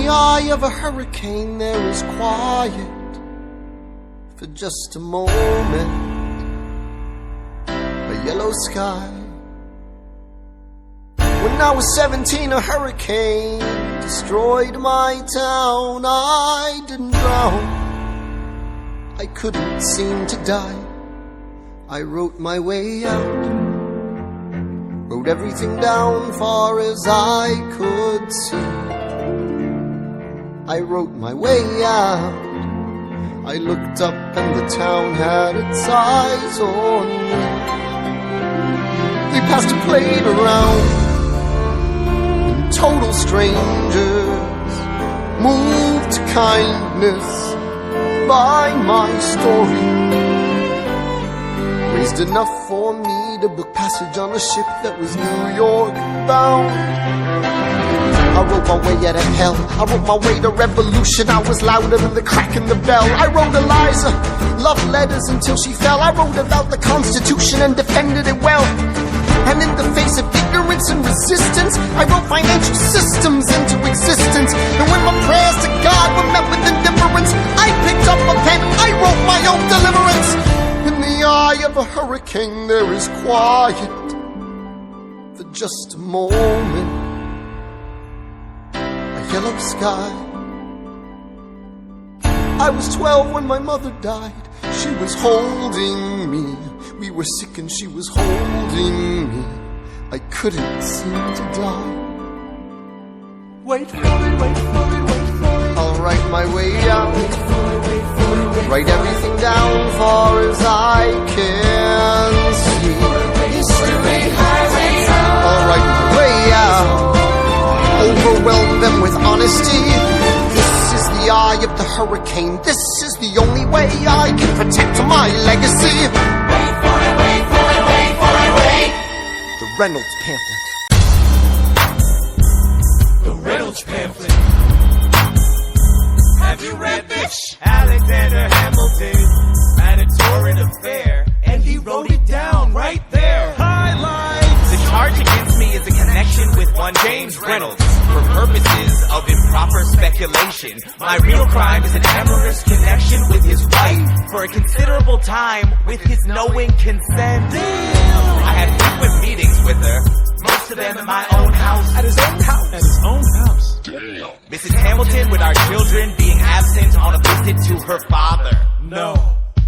the eye of a hurricane there is quiet for just a moment. A yellow sky. When I was 17, a hurricane destroyed my town. I didn't drown, I couldn't seem to die. I wrote my way out, wrote everything down far as I could see. I wrote my way out. I looked up and the town had its eyes on me. They passed a plate around, and total strangers moved to kindness by my story. Raised enough for me to book passage on a ship that was New York bound. I wrote my way out of hell, I wrote my way to revolution. I was louder than the crack in the bell. I wrote Eliza love letters until she fell. I wrote about the Constitution and defended it well. And in the face of ignorance and resistance, I wrote financial systems into existence. And when my prayers to God were met with indifference, I picked up a pen, I wrote my own deliverance. In the eye of a hurricane there is quiet for just a moment. A yellow sky. I was 12 when my mother died. She was holding me. We were sick and she was holding me. I couldn't seem to die. Wait for it, wait for it, wait for it. I'll write my way out. Wait for it, wait for it. Write everything down far as I can see. History highway. I'll write my way out. Overwhelm them with honesty. This is the eye of the hurricane. This is the only way I can protect my legacy. Wait for it, wait for it, wait for it, wait. The Reynolds Pamphlet. The Reynolds Pamphlet. Have you read this? Alexander Hamilton ran a torrent affair, and he wrote it down right there. Highlights. The charge against me is a connection with one James Reynolds for purposes of improper speculation. My real crime is an amorous connection with his wife for a considerable time with his knowing consent. Damn. I had frequent meetings with her, most of them in my own house. At his own house? At his own house. Damn. Mrs. Hamilton with our children being absent on a visit to her father. No.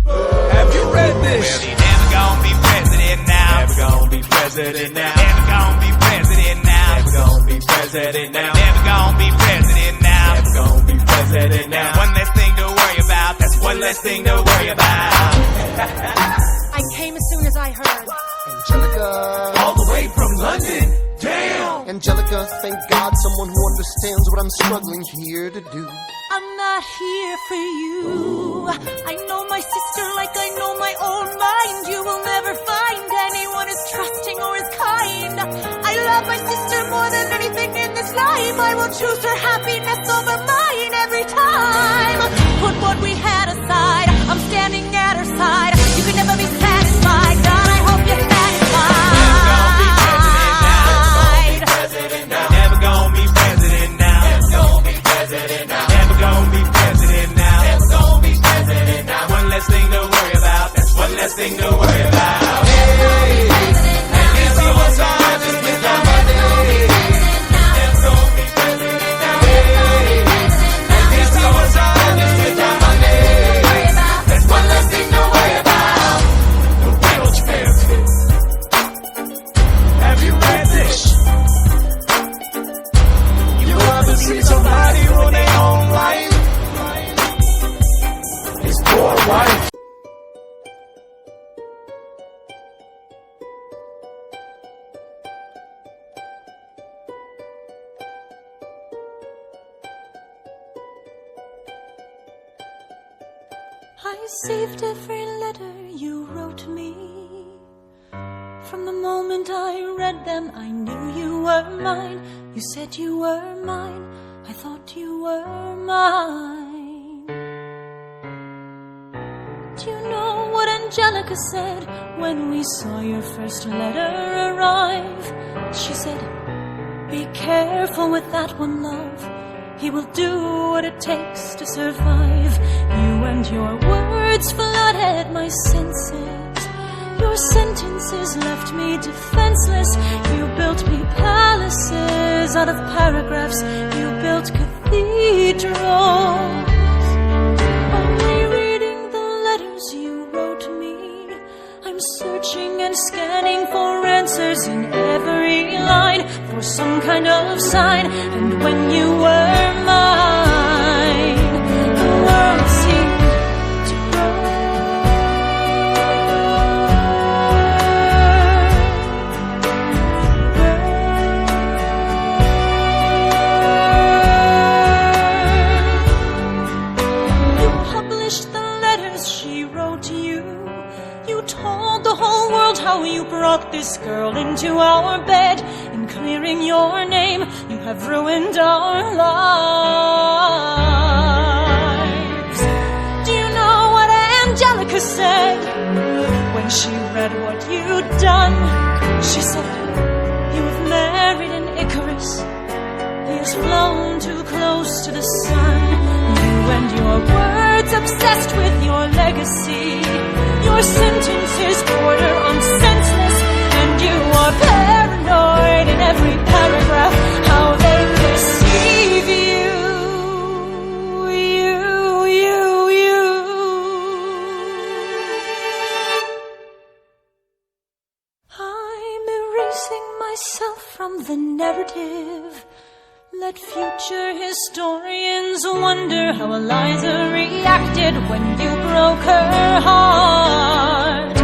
Have you read this? Well, he never gonna be president now. Never gonna be president now. Never gonna be president now. Never gonna be president now. Never gonna be president now. Never gonna be president now. One less thing to worry about. That's one less thing to worry about. I came as soon as I heard. Angelica. All the way from London. Damn. Angelica, thank God someone who understands what I'm struggling here to do. I'm not here for you. I know my sister like I know my own mind. You will never find anyone as trusting or as kind. I love my sister more than anything in this life. I will choose her happiness over mine every time. Put what we had aside. I'm standing at her side. You can never be satisfied. God, I hope you're satisfied. Never gonna be president now. Never gonna be president now. Never gonna be president now. Never gonna be president now. One less thing to worry about. That's one less thing to worry about. Hey, and this is what's on just with my money. Never gonna be president now. Hey, and this is what's on just with my money. That's one less thing to worry about. The Reynolds Pamphlet. Have you read this? See somebody ruin their own life. His poor wife. I saved every letter you wrote me. From the moment I read them, I knew you were mine. You said you were mine. I thought you were mine. Do you know what Angelica said when we saw your first letter arrive? She said, be careful with that one, love. He will do what it takes to survive. You and your words flooded my senses. Your sentences left me defenseless. You built me palaces out of paragraphs. You built cathedrals. Only reading the letters you wrote me, I'm searching and scanning for answers in every line, for some kind of sign. And when you were mine, the world seemed to burn. You published the letters she wrote you. You told the whole world how you brought this girl into our bed. In clearing your name, you have ruined our lives. Do you know what Angelica said when she read what you'd done? She said, you have married an Icarus. He has flown too close to the sun. You and your words obsessed with your legacy. Your sentences border on senseless, and you are paranoid in every paragraph. How they perceive you. I'm erasing myself from the narrative. Let future historians wonder how Eliza reacted when you broke her heart.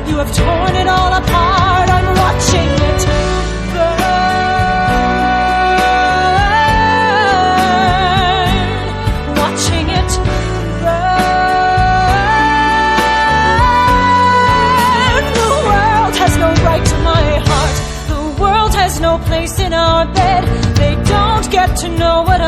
You have torn it all apart. I'm watching it burn. Watching it burn. The world has no right to my heart. The world has no place in our bed. They don't get to know what